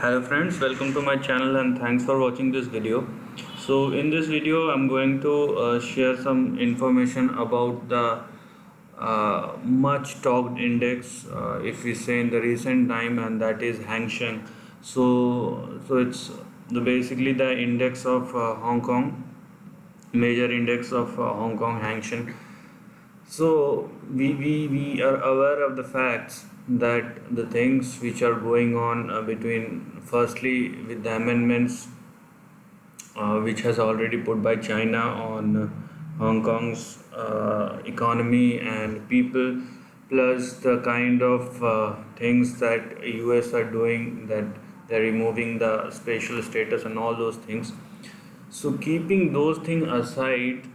Hello friends, welcome to my channel and thanks for watching this video. So in this video I'm going to share some information about the much talked index, if we say in the recent time, and that is Hang Seng. So it's basically the index of Hong Kong, major index of Hong Kong, Hang Seng. So we are aware of the facts that the things which are going on between, firstly, with the amendments which has already put by China on Hong Kong's economy and people, plus the kind of things that US are doing, that they're removing the special status and all those things. So keeping those things aside,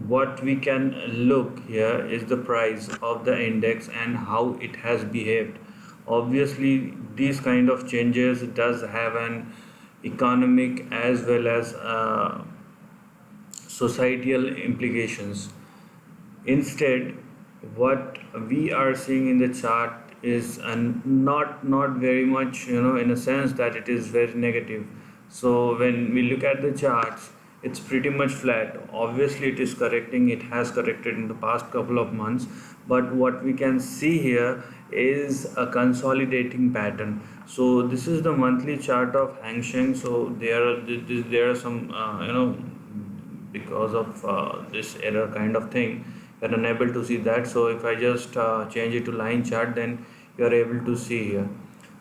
what we can look here is the price of the index and how it has behaved. Obviously these kind of changes does have an economic as well as societal implications. Instead, what we are seeing in the chart is not very much, in a sense that it is very negative. So when we look at the charts, it's pretty much flat. Obviously it is correcting, it has corrected in the past couple of months, but what we can see here is a consolidating pattern. So this is the monthly chart of Hang Seng. So there are some because of this error kind of thing, you're unable to see that. So if I just change it to line chart, then you are able to see here.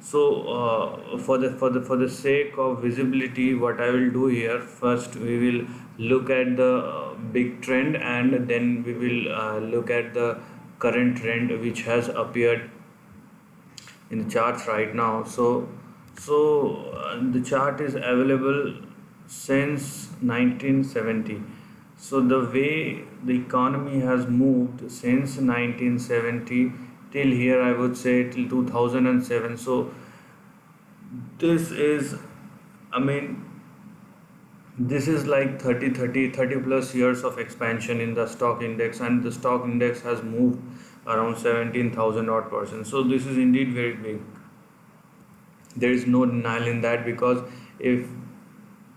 So for the sake of visibility, what I will do here, first we will look at the big trend, and then we will look at the current trend which has appeared in the charts right now. So the chart is available since 1970. So the way the economy has moved since 1970 till here, I would say till 2007. So this is, I mean, this is like 30 plus years of expansion in the stock index, and the stock index has moved around 17,000 odd percent. So this is indeed very big. There is no denial in that, because if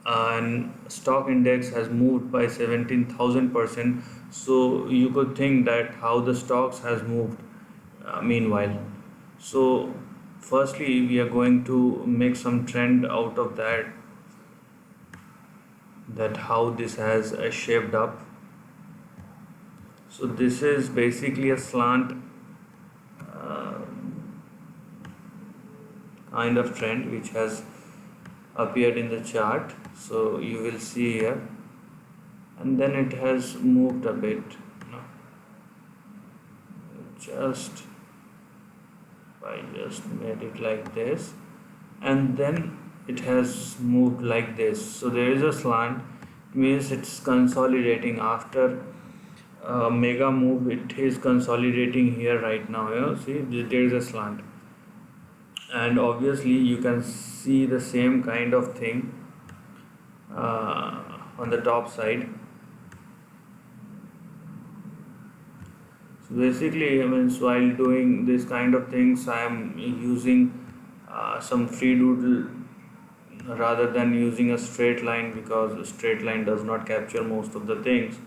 an stock index has moved by 17,000%, so you could think that how the stocks has moved meanwhile. So firstly we are going to make some trend out of that how this has shaped up. So this is basically a slant uh, kind of trend which has appeared in the chart. So you will see here, and then it has moved a bit, just I just made it like this, and then it has moved like this. So there is a slant, means it's consolidating after mega move. It is consolidating here right now. See, there is a slant, and obviously you can see the same kind of thing on the top side. So basically, I mean, so while doing this kind of things, I am using some free doodle rather than using a straight line, because a straight line does not capture most of the things.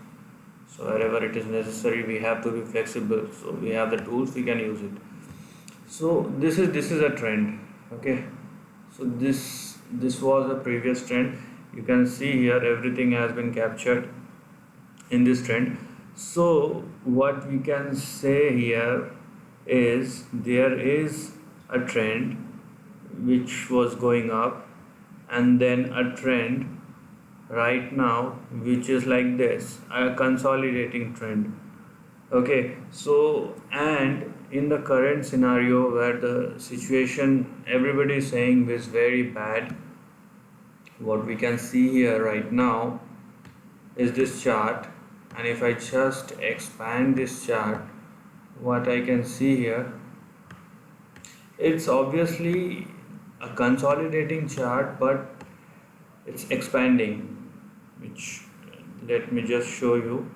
So wherever it is necessary, we have to be flexible. So we have the tools, we can use it. So this is a trend. Okay. So this was a previous trend. You can see here everything has been captured in this trend. So what we can say here is there is a trend which was going up, and then a trend right now which is like this, a consolidating trend. Okay, so and in the current scenario where the situation everybody is saying is very bad, what we can see here right now is this chart. And if I just expand this chart, what I can see here, it's obviously a consolidating chart, but it's expanding, which let me just show you.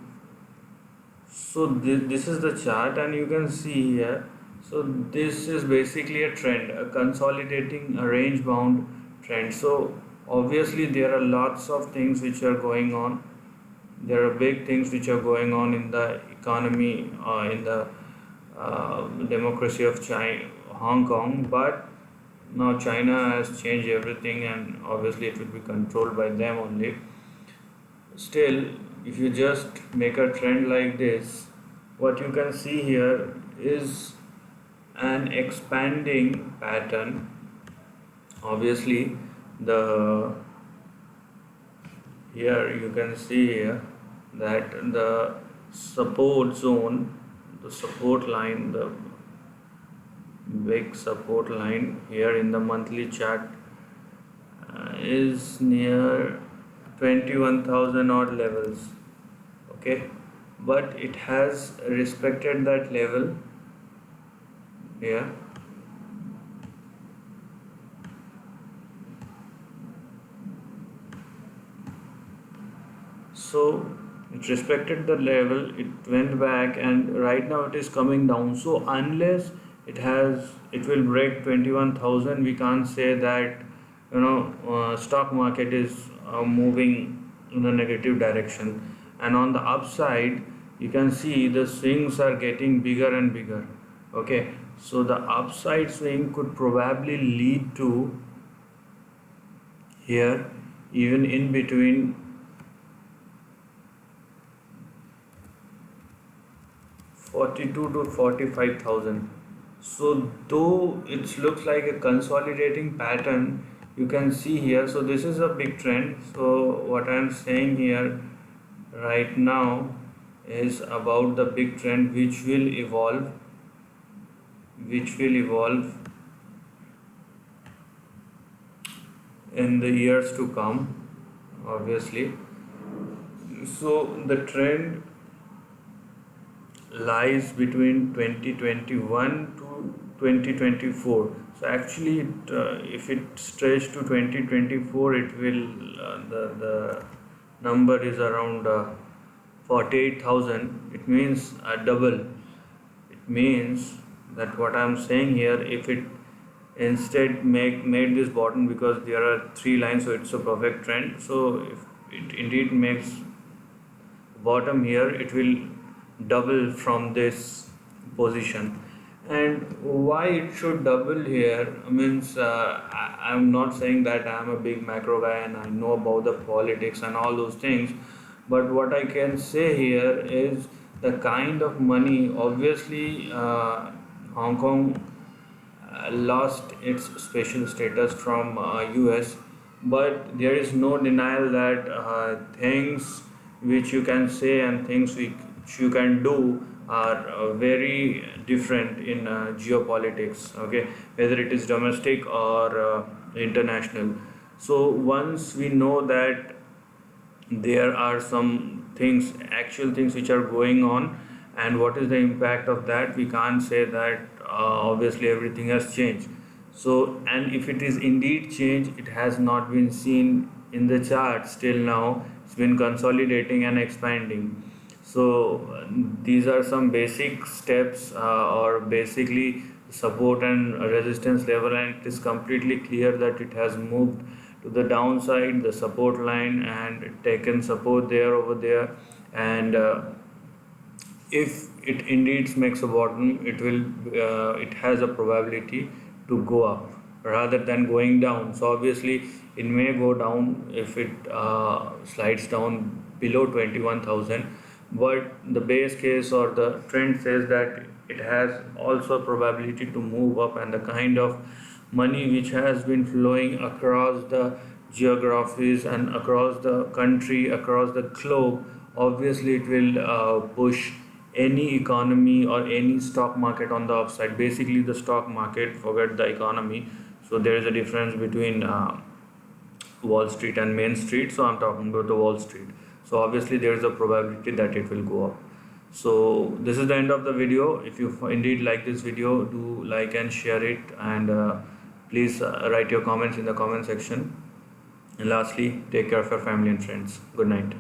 So this is the chart, and you can see here So this is basically a trend, a consolidating, a range bound trend. So obviously there are lots of things which are going on. There are big things which are going on in the economy, in the democracy of China, Hong Kong. But now China has changed everything, and obviously it will be controlled by them only. Still, if you just make a trend like this, what you can see here is an expanding pattern. Obviously, the here you can see here that the support zone, the support line, the big support line here in the monthly chart is near 21,000 odd levels. Okay, but it has respected that level here. So it respected the level, it went back, and right now it is coming down. So unless it will break 21,000, we can't say that stock market is moving in a negative direction. And on the upside, you can see the swings are getting bigger and bigger. Okay, so the upside swing could probably lead to here, even in between 42 to 45,000. So though it looks like a consolidating pattern, you can see here. So this is a big trend. So what I am saying here right now is about the big trend which will evolve, in the years to come, obviously. So the trend lies between 2021 to 2024. So actually if it stretches to 2024, it will the number is around 48,000. It means double. It means that what I am saying here, if it instead made this bottom, because there are three lines, so it's a perfect trend. So if it indeed makes bottom here, it will double from this position. And why it should double here means, I'm not saying that I'm a big macro guy and I know about the politics and all those things, but what I can say here is the kind of money. Obviously Hong Kong lost its special status from US, but there is no denial that things which you can say and things which you can do are very different in geopolitics. Okay, whether it is domestic or international. So once we know that there are some things, actual things which are going on, and what is the impact of that, we can't say that obviously everything has changed. So, and if it is indeed changed, it has not been seen in the charts till now. It's been consolidating and expanding. So these are some basic steps, or basically support and resistance level, and it is completely clear that it has moved to the downside, the support line, and taken support there, over there. And if it indeed makes a bottom, it has a probability to go up rather than going down. So obviously it may go down if it slides down below 21,000, but the base case or the trend says that it has also a probability to move up, and the kind of money which has been flowing across the geographies and across the country, across the globe, obviously it will push any economy or any stock market on the upside. Basically the stock market, forget the economy. So there is a difference between Wall Street and Main Street, so I'm talking about the Wall Street. So obviously there is a probability that it will go up. So this is the end of the video. If you indeed like this video, do like and share it, and please write your comments in the comment section. And lastly, take care of your family and friends. Good night.